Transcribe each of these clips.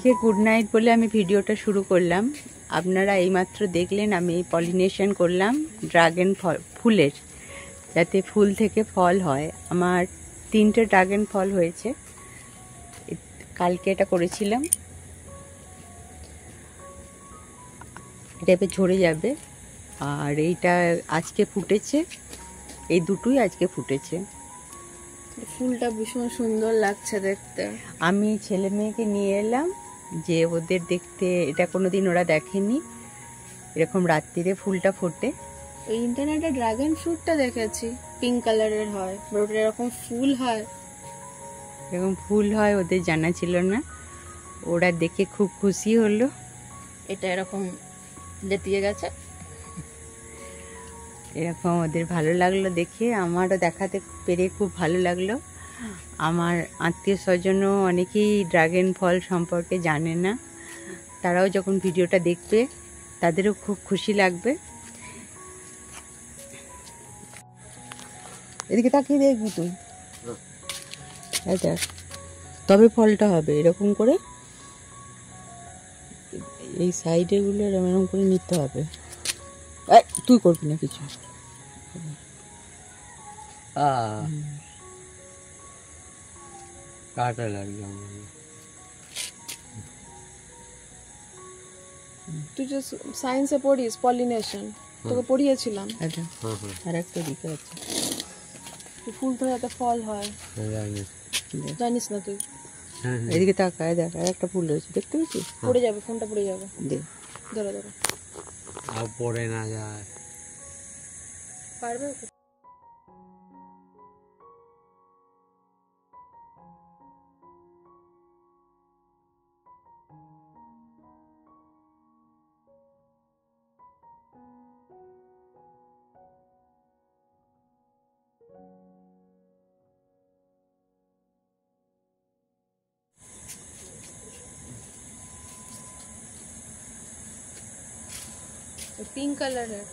আজকে good night বলে আমি ভিডিওটা শুরু করলাম। আপনারা এইমাত্র দেখলেন আমি পলিনেশন করলাম ড্রাগন ফুলের, যাতে ফুল থেকে ফল হয়। আমার 3টে ড্রাগন ফল হয়েছে, কালকে এটা করেছিলাম। এটা এবার ঝরে যাবে। আর এইটা আজকে ফুটেছে, এই দুটোই আজকে ফুটেছে। ফুলটা ভীষণ সুন্দর লাগছে দেখতে। আমি ছেলে মেয়েকে নিয়ে এলাম যে ওদের দেখতে, এটা কোনোদিন ওরা দেখেনি, এরকম রাত্রিরে ফুলটা ফোটে। ওই ইন্টারনেটে ড্রাগন ফ্রুটটা দেখেছি, পিঙ্ক কালারের হয়, ওটা এরকম ফুল হয়। এরকম ফুল হয় ওদের জানা ছিল না, ওরা দেখে খুব খুশি হলো। এটা এরকম লেতিয়ে গেছে, এরকম ওদের ভালো লাগলো দেখে, আমারও দেখাতে পেরে খুব ভালো লাগলো। আমার আত্মীয় স্বজনও অনেকেই ড্রাগন ফল সম্পর্কে জানে না, তারাও যখন ভিডিওটা দেখবে তাদেরও খুব খুশি লাগবে। এদিকে তাকিয়ে দেখবি তুই, দেখ তবে ফলটা হবে। এরকম করে এই সাইডে গুলো এরকম করে নিতে হবে। তুই করবি না কিছু, কাটা লাগবে। তুই যে সায়েন্সে পড়িস পলিনেশন, তোকে পড়িয়েছিলাম। আর একটা দিকে আছে, ফুল তো যাতে ফল হয় জানিস না তুই? এদিকে তাকায় দেখ, আর একটা ফুল রয়েছে, দেখতে পেয়েছিস? পড়ে যাবে, ফোনটা পড়ে যাবে। দে, ধরো ধরো, আর পড়ে না যায়। পারবে? পিঙ্ক কালারের।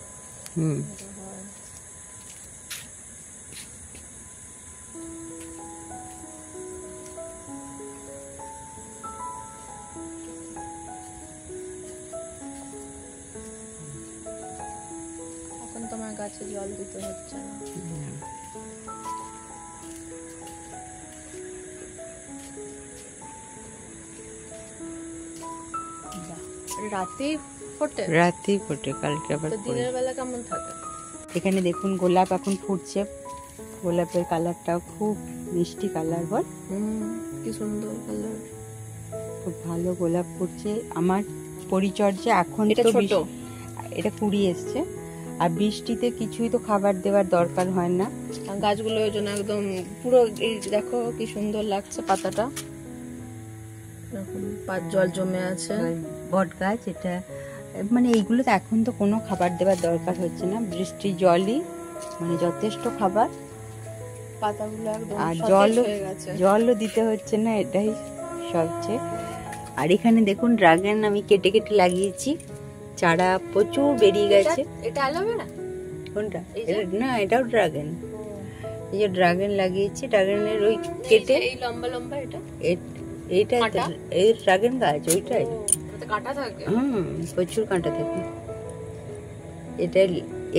এখন তোমার গাছে জল দিতে হচ্ছে না। রাতেই ফোটে? রাতেই ফোটে, কালকে আবার দিনের বেলা কেমন থাকে? এখানে দেখুন গোলাপ এখন ফুটছে, গোলাপের কালারটাও খুব মিষ্টি কালার, বল কি সুন্দর কালার, খুব ভালো গোলাপ ফুটছে। আমার পরিচর্যা এখন এটা তো ছোট, এটা কুড়ি এসছে, আর বৃষ্টিতে কিছুই তো খাবার দেওয়ার দরকার হয় না গাছগুলো, ওই জন্য একদম পুরো এই দেখো কি সুন্দর লাগছে পাতাটা, এরকম জল জমে আছে। বট গাছ এটা, মানে এইগুলো তো এখন তো কোনো খাবার দেওয়ার দরকার হচ্ছে না, বৃষ্টির জলই মানে যথেষ্ট খাবার। পাতাগুলো একদম আর সতেজ হয়ে গেছে, জলও দিতে হচ্ছে না, এটাই সবচেয়ে। আর এখানে দেখুন ড্রাগন আমি কেটে কেটে লাগিয়েছি, চারা প্রচুর বেরিয়ে গেছে। এটা অ্যালোভেরা? কোনটা? না, এটাও ড্রাগন। এই যে ড্রাগন লাগিয়েছি, ড্রাগনের ওই কেটে এই লম্বা লম্বা, এটা এইটা এই ড্রাগন গাছ, ওইটাই কাঁটা থাকে। প্রচুর কাঁটা থাকে। এটা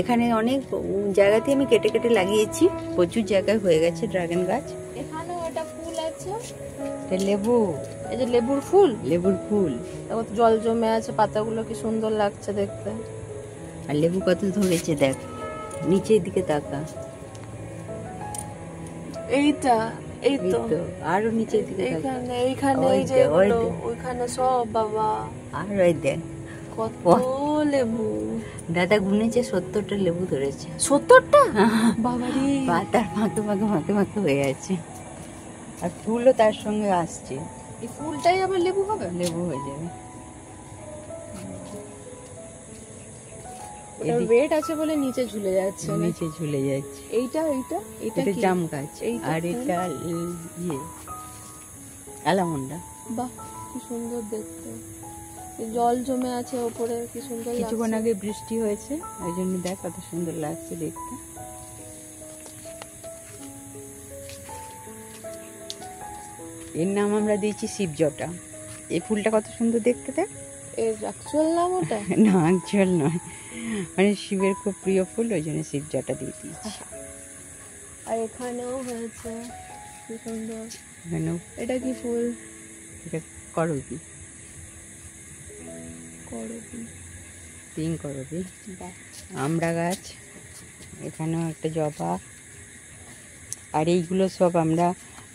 এখানে অনেক জায়গাতে আমি কেটে কেটে লাগিয়েছি, প্রচুর জায়গায় হয়ে গেছে ড্রাগন গাছ। এখানে একটা ফুল আছে, এটা লেবু, এই যে লেবুর ফুল, লেবুর ফুল। দেখো জল জমে আছে, পাতাগুলো কি সুন্দর লাগছে দেখতে। আর লেবু কত ধরেছে দেখ, নিচের দিকে তাকা, এইটা এই তো আরো নিচের দিকে এইখানে, এইখানে এই যে ওইখানে সব, বাবা আর ওই দেখ কত লেবু। দাদা গুনেছে 70টা লেবু ধরেছে। 70টা? বাবারে, পাতার ফাঁকে ফাঁকে ফাঁকে ফাঁকে হয়ে আছে, আর ফুলও তার সঙ্গে আসছে। এই ফুলটাই আবার লেবু হবে? লেবু হয়ে যাবে। ওয়েট আছে বলে নিচে ঝুলে যাচ্ছে, নিচে ঝুলে যাচ্ছে। এইটা এটা জাম গাছ, আর এটা ইয়ে অ্যালামন্ডা। বাহ কি সুন্দর দেখতে, জল জমে আছে ওপরে, কি সুন্দর লাগছে। কিছুক্ষণ আগে বৃষ্টি হয়েছে, ওই জন্য দেখ কত সুন্দর লাগছে দেখতে। এর নাম আমরা দিয়েছি শিবজটা। এই ফুলটা কত সুন্দর দেখতে দেখ। এর অ্যাকচুয়াল নাম ওটা? না অ্যাকচুয়াল নয়, মানে শিবের খুব প্রিয় ফুল, ওই জন্য শিব জটা দিয়ে দিয়েছি। আর এখানেও হয়েছে কি সুন্দর। এখানেও এটা কি ফুল? এটা করবি, করবি, পিঙ্ক করবি। বাহ। আমড়া গাছ, এখানেও একটা জবা। আর এইগুলো সব আমরা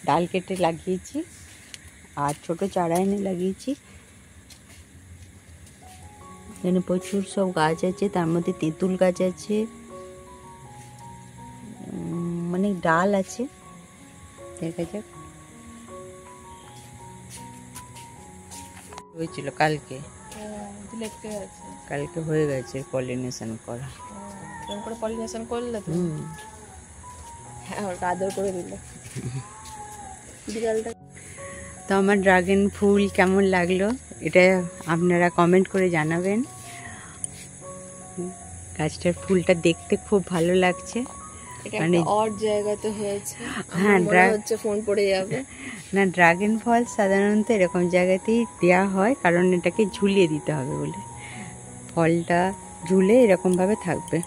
ডাল কেটে লাগিয়েছি আর ছোট চারা এনে লাগিয়েছি। এখানে প্রচুর সব গাছ আছে, তার মধ্যে তেঁতুল গাছ আছে, মানে ডাল আছে। দেখা যাক, হয়েছিল কালকে, দেখতে আছে। কালকে হয়ে গেছে পলিনেশন করা। এরকম করে পলিনেশন করলে তো হুম। হ্যাঁ, ওটা আদর করে দিল বিড়ালটা। তো আমার ড্রাগন ফুল কেমন লাগলো এটা আপনারা কমেন্ট করে জানাবেন। গাছটার ফুলটা দেখতে খুব ভালো লাগছে। এটা মানে একটা অড জায়গাতে হয়েছে। হ্যাঁ, আমার মনে হচ্ছে ফোন পড়ে যাবে। না, ড্রাগন ফল সাধারণত এরকম জায়গাতেই দেওয়া হয়, কারণ এটাকে ঝুলিয়ে দিতে হবে বলে। ফলটা ঝুলে এরকমভাবে থাকবে।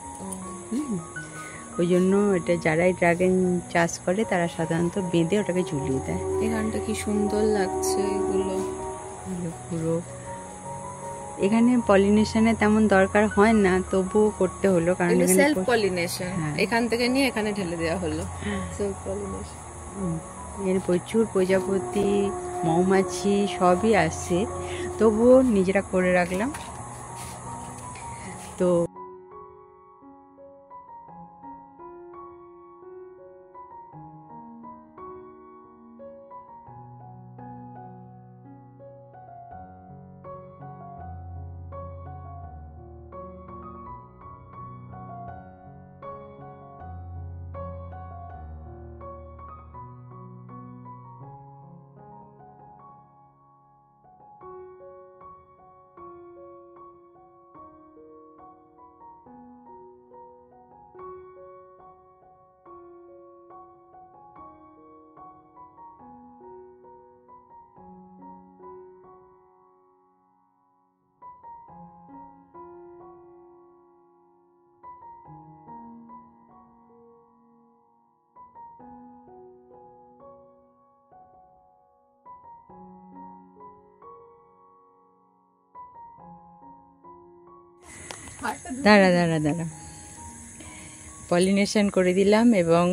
ওই জন্য এটা যারাই ড্রাগন চাষ করে তারা সাধারণত বেঁধে ওটাকে ঝুলিয়ে দেয়। এখানটা কি সুন্দর লাগছে এগুলো। পুরো এখানে পলিনেশনে তেমন দরকার হয় না, তবুও করতে হলো কারণ এগুলো এখানে সেলফ পলিনেশন। হ্যাঁ। এখান থেকে নিয়ে এখানে ঢেলে দেওয়া হলো সেলফ পলিনেশন। এর প্রচুর প্রজাপতি, মৌমাছি সবই আসছে, তবুও নিজেরা করে রাখলাম। তো দাঁড়া দাঁড়া দাঁড়া, পলিনেশন করে দিলাম এবং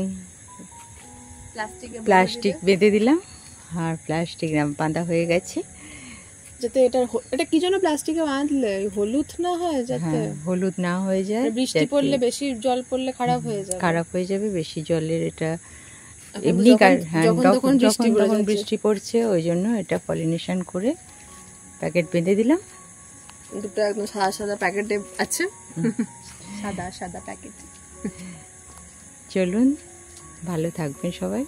প্লাস্টিক বেঁধে দিলাম, আর প্লাস্টিক বাঁধা হয়ে গেছে যাতে এটা কি জন্য প্লাস্টিকে বাঁধলে? হলুদ না হয় যাতে? হ্যাঁ, হলুদ না হয়ে যায়। বৃষ্টি যাতে পড়লে, বেশি জল পড়লে খারাপ হয়ে যাবে। খারাপ হয়ে যাবে বেশি জলের, এটা এখন এমনি হ্যাঁ, যখন যখন বৃষ্টি পড়ছে ওই জন্য এটা পলিনেশন করে প্যাকেট বেঁধে দিলাম। দুটো একদম সাদা সাদা প্যাকেটে আছে, সাদা সাদা প্যাকেট। চলুন, ভালো থাকবেন সবাই।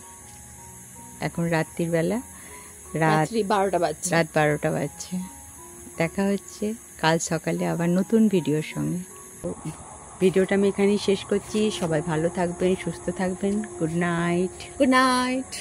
এখন রাত্রির বেলা, রাত 12টা বাজছে। রাত 12টা বাজছে। দেখা হচ্ছে কাল সকালে আবার নতুন ভিডিওর সঙ্গে। ভিডিওটা আমি এখানেই শেষ করছি। সবাই ভালো থাকবেন, সুস্থ থাকবেন। Good night. Good night.